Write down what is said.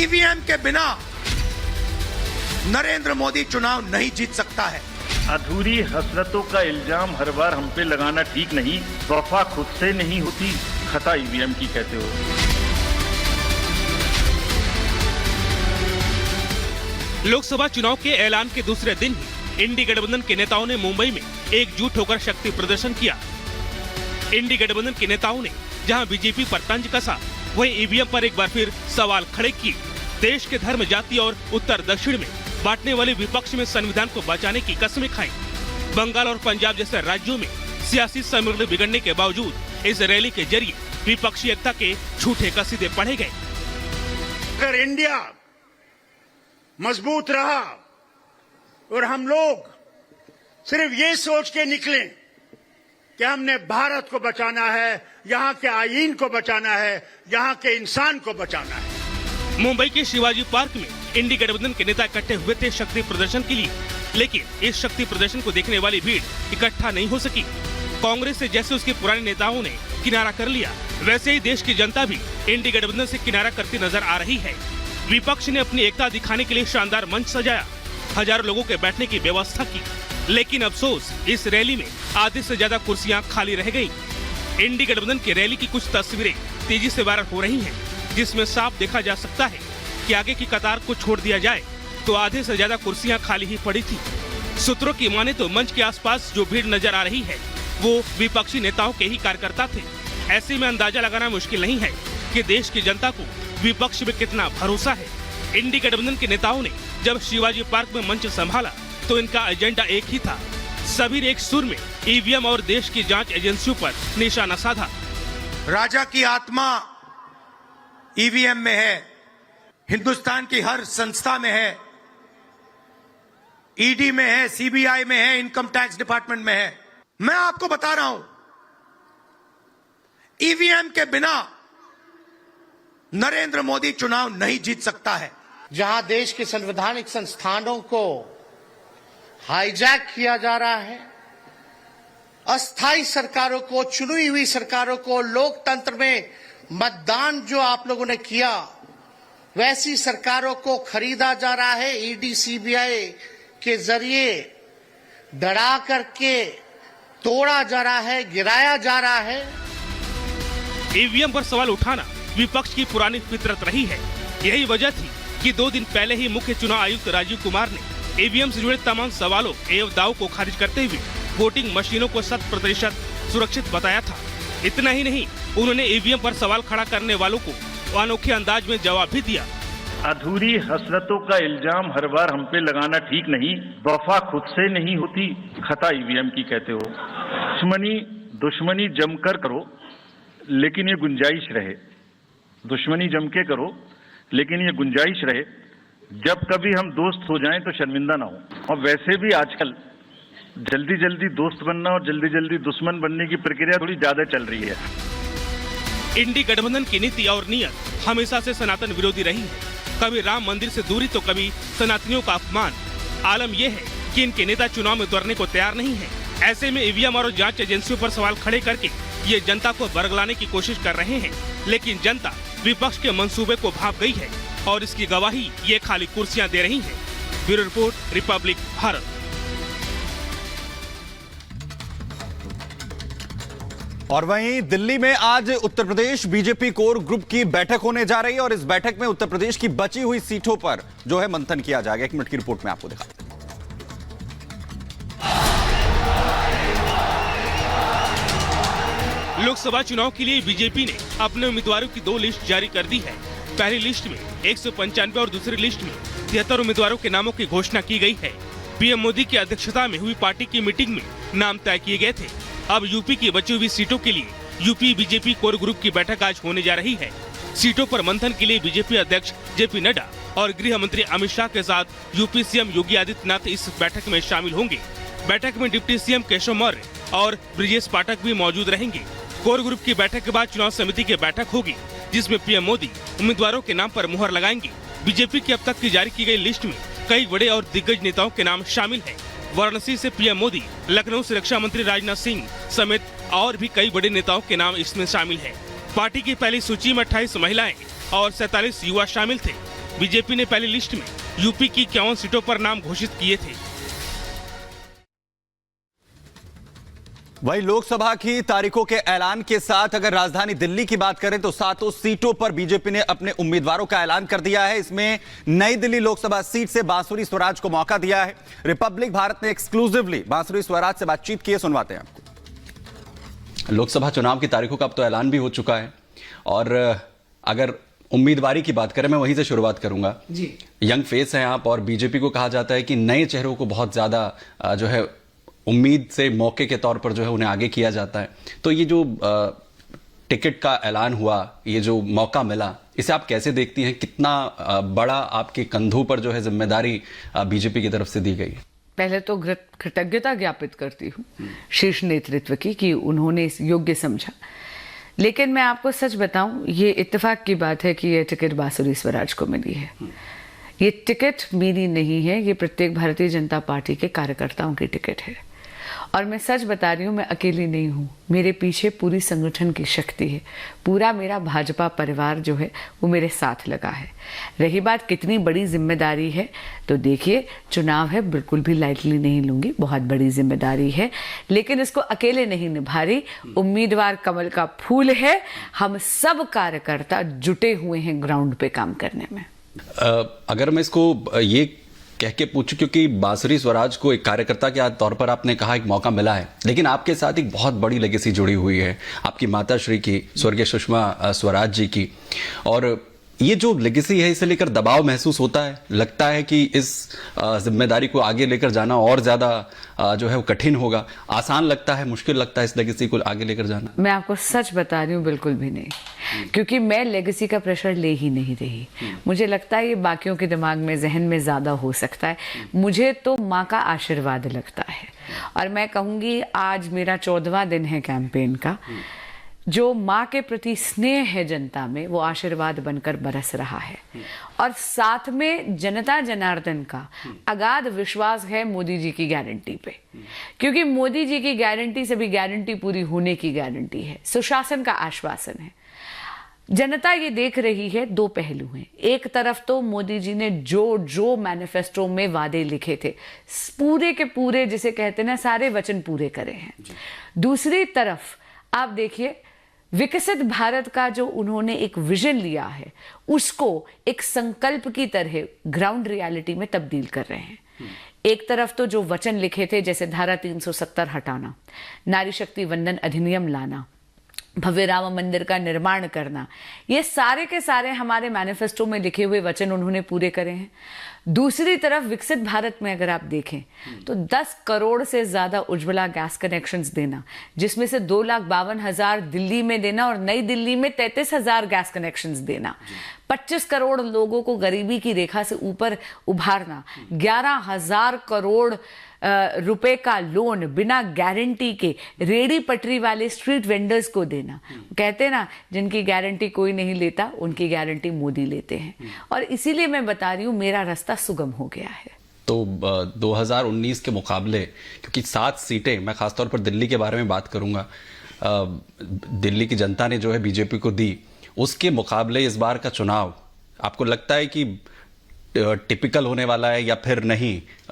EVM के बिना नरेंद्र मोदी चुनाव नहीं जीत सकता है। अधूरी हसरतों का इल्जाम हर बार हम पे लगाना ठीक नहीं। वफा खुद से नहीं होती, खता ईवीएम की कहते हो। लोकसभा चुनाव के ऐलान के दूसरे दिन ही इंडी गठबंधन के नेताओं ने मुंबई में एकजुट होकर शक्ति प्रदर्शन किया। इंडी गठबंधन के नेताओं ने जहां बीजेपी पर तंज कसा, वहीं ईवीएम पर एक बार फिर सवाल खड़े किए। देश के धर्म, जाति और उत्तर दक्षिण में बांटने वाले विपक्ष में संविधान को बचाने की कसमें खाई। बंगाल और पंजाब जैसे राज्यों में सियासी समीकरण बिगड़ने के बावजूद इस रैली के जरिए विपक्षी एकता के झूठे कसीदे पढ़े गए। अगर इंडिया मजबूत रहा और हम लोग सिर्फ ये सोच के निकले कि हमने भारत को बचाना है, यहाँ के आईन को बचाना है, यहाँ के इंसान को बचाना है। मुंबई के शिवाजी पार्क में इंडी गठबंधन के नेता इकट्ठे हुए थे शक्ति प्रदर्शन के लिए, लेकिन इस शक्ति प्रदर्शन को देखने वाली भीड़ इकट्ठा नहीं हो सकी। कांग्रेस से जैसे उसके पुराने नेताओं ने किनारा कर लिया, वैसे ही देश की जनता भी इंडी गठबंधन से किनारा करती नजर आ रही है। विपक्ष ने अपनी एकता दिखाने के लिए शानदार मंच सजाया, हजारों लोगों के बैठने की व्यवस्था की, लेकिन अफसोस इस रैली में आधे से ज्यादा कुर्सियां खाली रह गयी। इंडी गठबंधन की रैली की कुछ तस्वीरें तेजी से वायरल हो रही हैं, जिसमें साफ देखा जा सकता है कि आगे की कतार को छोड़ दिया जाए तो आधे से ज्यादा कुर्सियां खाली ही पड़ी थी। सूत्रों की माने तो मंच के आसपास जो भीड़ नजर आ रही है वो विपक्षी नेताओं के ही कार्यकर्ता थे। ऐसे में अंदाजा लगाना मुश्किल नहीं है कि देश की जनता को विपक्ष में कितना भरोसा है। इंडी गठबंधन के नेताओं ने जब शिवाजी पार्क में मंच संभाला तो इनका एजेंडा एक ही था, सभी ने एक सुर में ईवीएम और देश की जांच एजेंसियों पर निशाना साधा। राजा की आत्मा ईवीएम में है, हिंदुस्तान की हर संस्था में है, ईडी में है, सीबीआई में है, इनकम टैक्स डिपार्टमेंट में है। मैं आपको बता रहा हूं, ईवीएम के बिना नरेंद्र मोदी चुनाव नहीं जीत सकता है। जहां देश के संवैधानिक संस्थानों को हाईजैक किया जा रहा है, अस्थायी सरकारों को, चुनी हुई सरकारों को, लोकतंत्र में मतदान जो आप लोगों ने किया, वैसी सरकारों को खरीदा जा रहा है, ईडी सीबीआई के जरिए डरा करके तोड़ा जा रहा है, गिराया जा रहा है। ईवीएम पर सवाल उठाना विपक्ष की पुरानी फितरत रही है। यही वजह थी कि 2 दिन पहले ही मुख्य चुनाव आयुक्त राजीव कुमार ने ईवीएम से जुड़े तमाम सवालों एवं दावों को खारिज करते हुए वोटिंग मशीनों को 100% सुरक्षित बताया था। इतना ही नहीं, उन्होंने ईवीएम पर सवाल खड़ा करने वालों को अनोखे अंदाज में जवाब भी दिया। अधूरी हसरतों का इल्जाम हर बार हम पे लगाना ठीक नहीं। वफा खुद से नहीं होती, खता ईवीएम की कहते हो। दुश्मनी जमकर करो, लेकिन ये गुंजाइश रहे। दुश्मनी जम के करो, लेकिन ये गुंजाइश रहे, जब कभी हम दोस्त हो जाएं तो शर्मिंदा ना हो। और वैसे भी आजकल जल्दी जल्दी दोस्त बनना और जल्दी जल्दी दुश्मन बनने की प्रक्रिया थोड़ी ज्यादा चल रही है। इंडी गठबंधन की नीति और नियत हमेशा से सनातन विरोधी रही है। कभी राम मंदिर से दूरी तो कभी सनातनियों का अपमान। आलम यह है कि इनके नेता चुनाव में उतरने को तैयार नहीं है। ऐसे में ईवीएम और जांच एजेंसियों पर सवाल खड़े करके ये जनता को बरगलाने की कोशिश कर रहे हैं, लेकिन जनता विपक्ष के मंसूबे को भांप गई है और इसकी गवाही ये खाली कुर्सियां दे रही हैं। Bureau report, Republic Bharat. और वहीं दिल्ली में आज Uttar Pradesh BJP core group की बैठक होने जा रही है और इस बैठक में उत्तर प्रदेश की बची हुई सीटों पर जो है मंथन किया जाएगा। 1 मिनट की रिपोर्ट में आपको दिखाते हैं। लोकसभा चुनाव के लिए बीजेपी ने अपने उम्मीदवारों की 2 लिस्ट जारी कर दी है। पहली लिस्ट में 195 और दूसरी लिस्ट में 73 उम्मीदवारों के नामों की घोषणा की गई है। पीएम मोदी की अध्यक्षता में हुई पार्टी की मीटिंग में नाम तय किए गए थे। अब यूपी की बची हुई सीटों के लिए यूपी बीजेपी कोर ग्रुप की बैठक आज होने जा रही है। सीटों पर मंथन के लिए बीजेपी अध्यक्ष जेपी नड्डा और गृह मंत्री अमित शाह के साथ यूपी सीएम योगी आदित्यनाथ इस बैठक में शामिल होंगे। बैठक में डिप्टी सीएम केशव मौर्य और ब्रिजेश पाठक भी मौजूद रहेंगे। कोर ग्रुप की बैठक के बाद चुनाव समिति की बैठक होगी, जिसमें पीएम मोदी उम्मीदवारों के नाम पर मुहर लगाएंगे। बीजेपी की अब तक की जारी की गई लिस्ट में कई बड़े और दिग्गज नेताओं के नाम शामिल हैं। वाराणसी से पीएम मोदी, लखनऊ से रक्षा मंत्री राजनाथ सिंह समेत और भी कई बड़े नेताओं के नाम इसमें शामिल हैं। पार्टी की पहली सूची में 28 महिलाएं और 47 युवा शामिल थे। बीजेपी ने पहली लिस्ट में यूपी की 51 सीटों पर नाम घोषित किए थे। वहीं लोकसभा की तारीखों के ऐलान के साथ अगर राजधानी दिल्ली की बात करें तो 7 सीटों पर बीजेपी ने अपने उम्मीदवारों का ऐलान कर दिया है। इसमें नई दिल्ली लोकसभा सीट से बांसुरी स्वराज को मौका दिया है। रिपब्लिक भारत ने एक्सक्लूसिवली बांसुरी स्वराज से बातचीत की है, सुनवाते हैं आपको। लोकसभा चुनाव की तारीखों का अब तो ऐलान भी हो चुका है और अगर उम्मीदवारी की बात करें, मैं वहीं से शुरुआत करूंगा जी। यंग फेस हैं आप और बीजेपी को कहा जाता है कि नए चेहरों को बहुत ज्यादा जो है उम्मीद से मौके के तौर पर जो है उन्हें आगे किया जाता है। तो ये जो टिकट का ऐलान हुआ, ये जो मौका मिला, इसे आप कैसे देखती हैं? कितना बड़ा आपके कंधों पर जो है जिम्मेदारी बीजेपी की तरफ से दी गई है? पहले तो कृतज्ञता ज्ञापित करती हूँ शीर्ष नेतृत्व की कि उन्होंने इस योग्य समझा। लेकिन मैं आपको सच बताऊं, ये इत्तेफाक की बात है कि ये टिकट बांसुरी स्वराज को मिली है। ये टिकट मेरी नहीं है, ये प्रत्येक भारतीय जनता पार्टी के कार्यकर्ताओं की टिकट है। और मैं सच बता रही हूँ, मैं अकेली नहीं हूँ, मेरे पीछे पूरी संगठन की शक्ति है। पूरा मेरा भाजपा परिवार जो है वो मेरे साथ लगा है। रही बात कितनी बड़ी जिम्मेदारी है, तो देखिए चुनाव है, बिल्कुल भी लाइटली नहीं लूंगी, बहुत बड़ी जिम्मेदारी है, लेकिन इसको अकेले नहीं निभा रही। उम्मीदवार कमल का फूल है, हम सब कार्यकर्ता जुटे हुए हैं ग्राउंड पे काम करने में। अगर मैं इसको ये कह के पूछूं, क्योंकि बांसुरी स्वराज को एक कार्यकर्ता के तौर पर आपने कहा एक मौका मिला है, लेकिन आपके साथ एक बहुत बड़ी लेगेसी जुड़ी हुई है आपकी माता श्री की, स्वर्गीय सुषमा स्वराज जी की। और ये जो लेगेसी है, इसे लेकर दबाव महसूस होता है? लगता है कि इस जिम्मेदारी को आगे लेकर जाना और ज्यादा जो है वो कठिन होगा? आसान लगता है, मुश्किल लगता है इस लेगेसी को आगे लेकर जाना? मैं आपको सच बता रही हूँ, बिल्कुल भी नहीं, क्योंकि मैं लेगेसी का प्रेशर ले ही नहीं रही। मुझे लगता है ये बाकियों के दिमाग में, जहन में ज्यादा हो सकता है। मुझे तो माँ का आशीर्वाद लगता है। और मैं कहूँगी आज मेरा 14वां दिन है कैंपेन का। जो माँ के प्रति स्नेह है जनता में, वो आशीर्वाद बनकर बरस रहा है। और साथ में जनता जनार्दन का अगाध विश्वास है मोदी जी की गारंटी पे, क्योंकि मोदी जी की गारंटी से भी गारंटी पूरी होने की गारंटी है, सुशासन का आश्वासन है। जनता ये देख रही है, दो पहलू हैं। एक तरफ तो मोदी जी ने जो मैनिफेस्टो में वादे लिखे थे, पूरे के पूरे, जिसे कहते हैं ना, सारे वचन पूरे करे हैं। दूसरी तरफ आप देखिए, विकसित भारत का जो उन्होंने एक विजन लिया है, उसको एक संकल्प की तरह ग्राउंड रियलिटी में तब्दील कर रहे हैं। एक तरफ तो जो वचन लिखे थे, जैसे धारा 370 हटाना, नारी शक्ति वंदन अधिनियम लाना, भव्य राम मंदिर का निर्माण करना, ये सारे के सारे हमारे मैनिफेस्टो में लिखे हुए वचन उन्होंने पूरे करे हैं। दूसरी तरफ विकसित भारत में अगर आप देखें तो 10 करोड़ से ज्यादा उज्ज्वला गैस कनेक्शंस देना, जिसमें से 2,52,000 दिल्ली में देना और नई दिल्ली में 33,000 गैस कनेक्शंस देना, 25 करोड़ लोगों को गरीबी की रेखा से ऊपर उभारना, 11,000 करोड़ रुपए का लोन बिना गारंटी के रेडी पटरी वाले स्ट्रीट वेंडर्स को देना। कहते हैं ना, जिनकी गारंटी कोई नहीं लेता, उनकी गारंटी मोदी लेते हैं। और इसीलिए मैं बता रही हूँ, मेरा रास्ता सुगम हो गया है। तो 2019 के मुकाबले, क्योंकि 7 सीटें, मैं खासतौर पर दिल्ली के बारे में बात करूंगा, दिल्ली की जनता ने जो है बीजेपी को दी, उसके मुकाबले इस बार का चुनाव आपको लगता है कि टिपिकल होने वाला है या फिर नहीं?